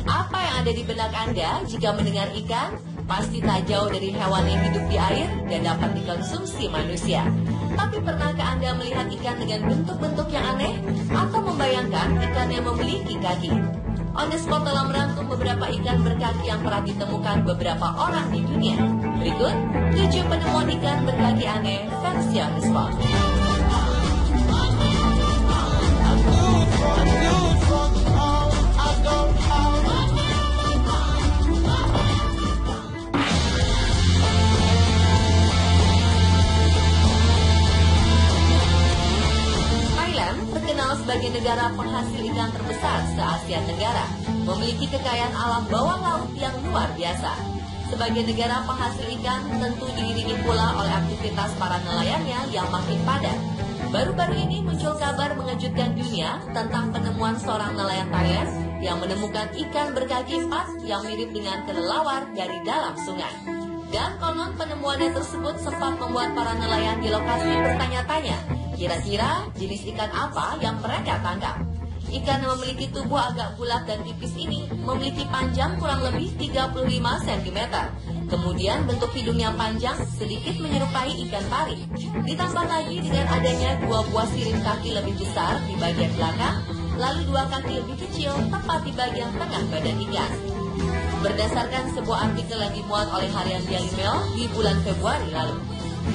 Apa yang ada di benak Anda jika mendengar ikan? Pasti tak jauh dari hewan yang hidup di air dan dapat dikonsumsi manusia. Tapi pernahkah Anda melihat ikan dengan bentuk-bentuk yang aneh? Atau membayangkan ikan yang memiliki kaki? On the Spot telah merangkum beberapa ikan berkaki yang pernah ditemukan beberapa orang di dunia. Berikut 7 penemuan ikan berkaki aneh versi On the Spot. Terkenal sebagai negara penghasil ikan terbesar se-Asia Tenggara, memiliki kekayaan alam bawah laut yang luar biasa. Sebagai negara penghasil ikan, tentu diiringi pula oleh aktivitas para nelayannya yang makin padat. Baru-baru ini muncul kabar mengejutkan dunia tentang penemuan seorang nelayan Thailand yang menemukan ikan berkaki 4 yang mirip dengan kelelawar dari dalam sungai. Dan konon penemuannya tersebut sempat membuat para nelayan di lokasi bertanya-tanya, kira-kira jenis ikan apa yang mereka tangkap? Ikan yang memiliki tubuh agak bulat dan tipis ini memiliki panjang kurang lebih 35 cm. Kemudian bentuk hidung yang panjang sedikit menyerupai ikan pari. Ditambah lagi dengan adanya 2 buah sirip kaki lebih besar di bagian belakang, lalu 2 kaki lebih kecil tepat di bagian tengah badan ikan. Berdasarkan sebuah artikel yang dimuat oleh harian Daily Mail di bulan Februari lalu,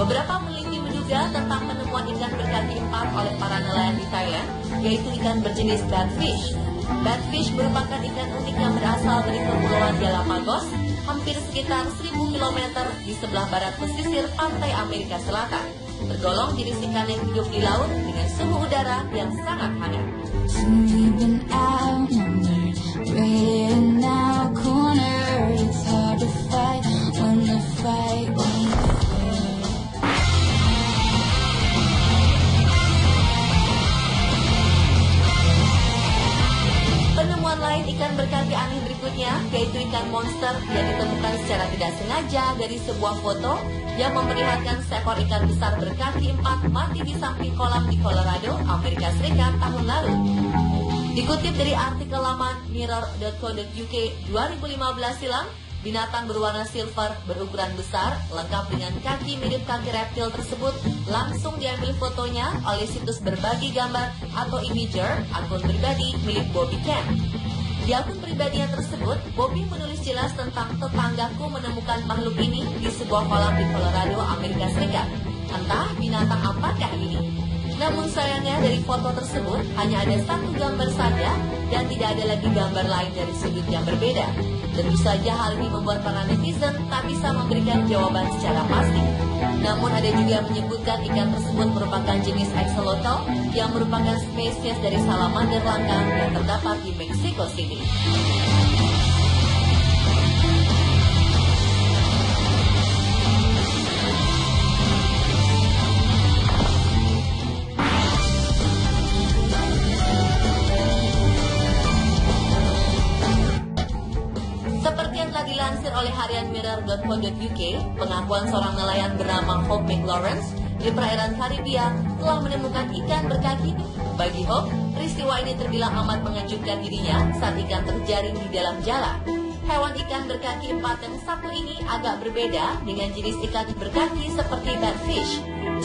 beberapa peneliti menduga tentang penemuan ikan berkaki 4 oleh para nelayan di Thailand, yaitu ikan berjenis batfish. Batfish merupakan ikan unik yang berasal dari Kepulauan Galapagos, hampir sekitar 1000 km di sebelah barat pesisir pantai Amerika Selatan. Tergolong jenis ikan yang hidup di laut dengan suhu udara yang sangat hangat. Penemuan lain ikan berkaki aneh berikutnya yaitu ikan monster yang ditemukan secara tidak sengaja dari sebuah foto yang memperlihatkan seekor ikan besar berkaki 4 mati di samping kolam di Colorado, Amerika Serikat tahun lalu. Dikutip dari artikel laman mirror.co.uk 2015 silam, binatang berwarna silver berukuran besar lengkap dengan kaki mirip kaki reptil tersebut langsung diambil fotonya oleh situs berbagi gambar atau Imager, akun pribadi milik Bobby Kent. Di akun pribadinya tersebut, Bobby menulis jelas tentang tetanggaku menemukan makhluk ini di sebuah kolam di Colorado, Amerika Serikat. Entah binatang apakah ini. Namun sayangnya dari foto tersebut hanya ada 1 gambar saja dan tidak ada lagi gambar lain dari sudut yang berbeda. Tentu saja hal ini membuat para netizen tak bisa memberikan jawaban secara pasti. Namun ada juga yang menyebutkan ikan tersebut merupakan jenis axolotl yang merupakan spesies dari salamander langka yang terdapat di Mexico City. Dilansir oleh harian mirror.co.uk, pengakuan seorang nelayan bernama Hope McLawrence di perairan Karibia telah menemukan ikan berkaki. Bagi Hope, peristiwa ini terbilang amat mengejutkan dirinya saat ikan terjaring di dalam jala. Hewan ikan berkaki 4 yang satu ini agak berbeda dengan jenis ikan berkaki seperti batfish.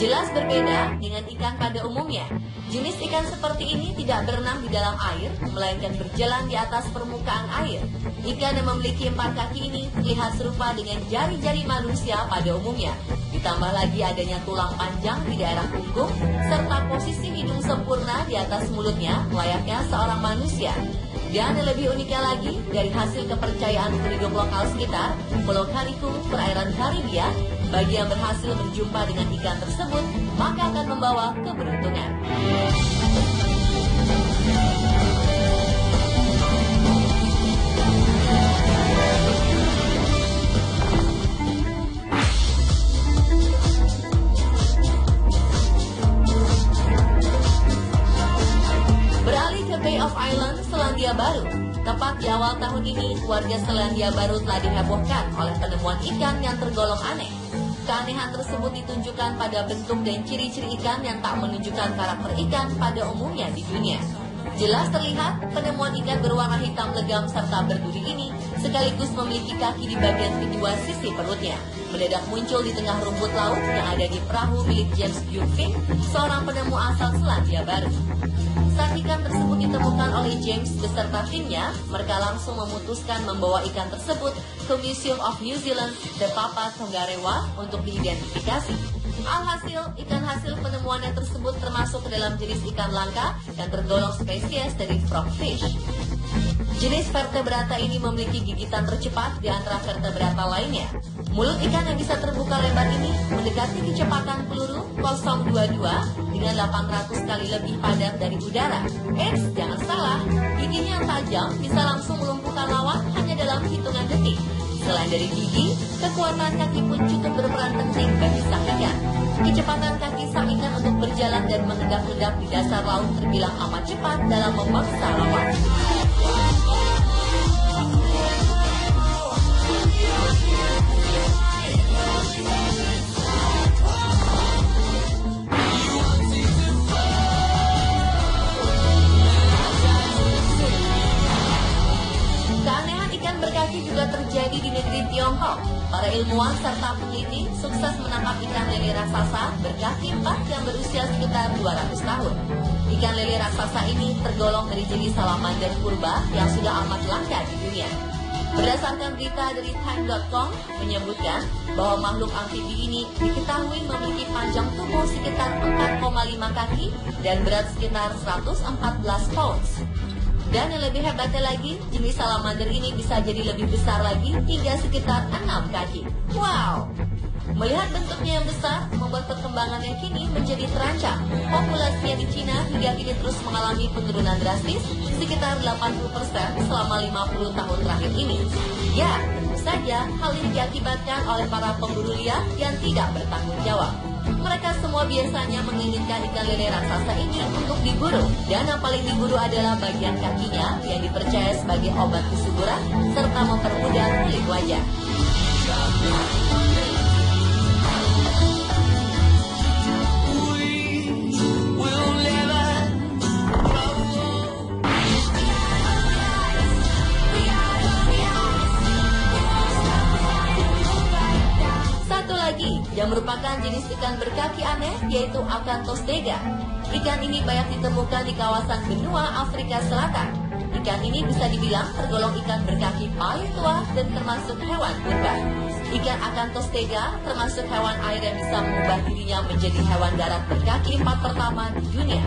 Jelas berbeda dengan ikan pada umumnya. Jenis ikan seperti ini tidak berenang di dalam air, melainkan berjalan di atas permukaan air. Ikan yang memiliki 4 kaki ini terlihat serupa dengan jari-jari manusia pada umumnya. Ditambah lagi adanya tulang panjang di daerah punggung, serta posisi hidung sempurna di atas mulutnya, layaknya seorang manusia. Dan yang lebih uniknya lagi, dari hasil kepercayaan penduduk lokal sekitar, Pulau Karikum, perairan Karibia, bagi yang berhasil berjumpa dengan ikan tersebut, maka akan membawa keberuntungan. Beralih ke Bay of Islands, Selandia Baru. Tepat di awal tahun ini, warga Selandia Baru telah dihebohkan oleh penemuan ikan yang tergolong aneh. Keanehan tersebut ditunjukkan pada bentuk dan ciri-ciri ikan yang tak menunjukkan karakter ikan pada umumnya di dunia. Jelas terlihat penemuan ikan berwarna hitam legam serta berduri ini sekaligus memiliki kaki di bagian kedua sisi perutnya. Mendadak muncul di tengah rumput laut yang ada di perahu milik James Bufing, seorang penemu asal Selandia Baru. Saat ikan tersebut ditemukan oleh James beserta timnya, mereka langsung memutuskan membawa ikan tersebut ke Museum of New Zealand, The Papa Tongarewa untuk diidentifikasi. Alhasil, ikan hasil penemuannya tersebut termasuk ke dalam jenis ikan langka dan tergolong spesies dari frogfish. Jenis vertebrata ini memiliki gigitan tercepat di antara vertebrata lainnya. Mulut ikan yang bisa terbuka lebar ini mendekati kecepatan peluru 022 dengan 800 kali lebih padat dari udara. Jangan salah, giginya yang tajam bisa langsung melumpuhkan lawan hanya dalam hitungan detik. Selain dari gigi, kekuatan kaki pun cukup berperan penting bagi sang ikan. Kecepatan kaki sang ikan untuk berjalan dan mengendap-endap di dasar laut terbilang amat cepat dalam memangsa lawan. Keanehan ikan berkaki juga terjadi di negeri Tiongkok. Para ilmuwan serta peneliti sukses menangkap ikan lele raksasa berkaki 4 yang berusia sekitar 200 tahun. Ikan lele raksasa ini tergolong dari jenis salamander purba yang sudah amat langka di dunia. Berdasarkan berita dari Time.com menyebutkan bahwa makhluk amfibi ini diketahui memiliki panjang tubuh sekitar 4,5 kaki dan berat sekitar 114 pounds. Dan yang lebih hebatnya lagi, jenis salamander ini bisa jadi lebih besar lagi hingga sekitar 6 kaki. Wow! Melihat bentuknya yang besar, membuat perkembangannya kini menjadi terancam. Populasinya di Cina hingga kini terus mengalami penurunan drastis, sekitar 80% selama 50 tahun terakhir ini. Ya, tentu saja hal ini diakibatkan oleh para pemburu liar yang tidak bertanggung jawab. Mereka semua biasanya menginginkan ikan lele raksasa ini untuk diburu, dan yang paling diburu adalah bagian kakinya yang dipercaya sebagai obat kesuburan serta mempermudah kulit wajah. Yang merupakan jenis ikan berkaki aneh yaitu Acanthostega. Ikan ini banyak ditemukan di kawasan benua Afrika Selatan. Ikan ini bisa dibilang tergolong ikan berkaki paling tua dan termasuk hewan purba. Ikan Acanthostega termasuk hewan air yang bisa mengubah dirinya menjadi hewan darat berkaki 4 pertama di dunia.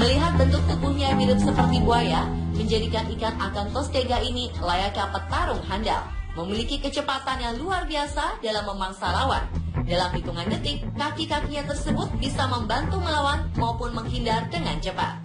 Melihat bentuk tubuhnya yang mirip seperti buaya, menjadikan ikan Acanthostega ini layaknya petarung handal. Memiliki kecepatan yang luar biasa dalam memangsa lawan. Dalam hitungan detik, kaki-kakinya tersebut bisa membantu melawan maupun menghindar dengan cepat.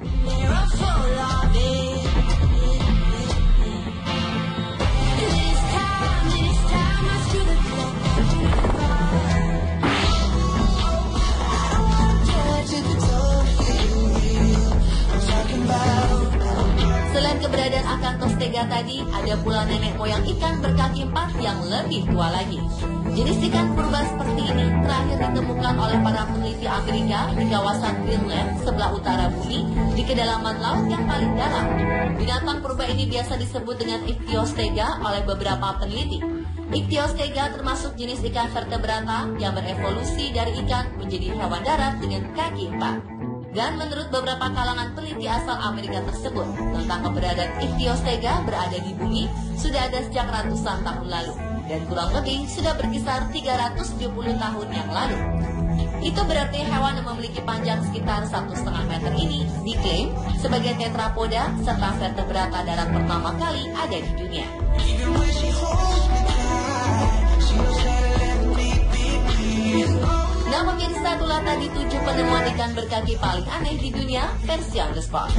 Selain keberadaan Acanthostega tadi, ada pula nenek moyang ikan berkaki 4 yang lebih tua lagi. Jenis ikan purba seperti ini terakhir ditemukan oleh para peneliti Amerika di kawasan Greenland sebelah utara bumi di kedalaman laut yang paling dalam. Binatang purba ini biasa disebut dengan Ichthyostega oleh beberapa peneliti. Ichthyostega termasuk jenis ikan vertebrata yang berevolusi dari ikan menjadi hewan darat dengan kaki 4. Dan menurut beberapa kalangan peneliti asal Amerika tersebut, tentang keberadaan Ichthyostega berada di bumi sudah ada sejak ratusan tahun lalu, dan kurang lebih sudah berkisar 370 tahun yang lalu. Itu berarti hewan yang memiliki panjang sekitar 1,5 meter ini diklaim sebagai tetrapoda serta vertebrata darat pertama kali ada di dunia. Nah, pemirsa, itulah tadi 7 penemuan ikan berkaki paling aneh di dunia versi On The Spot.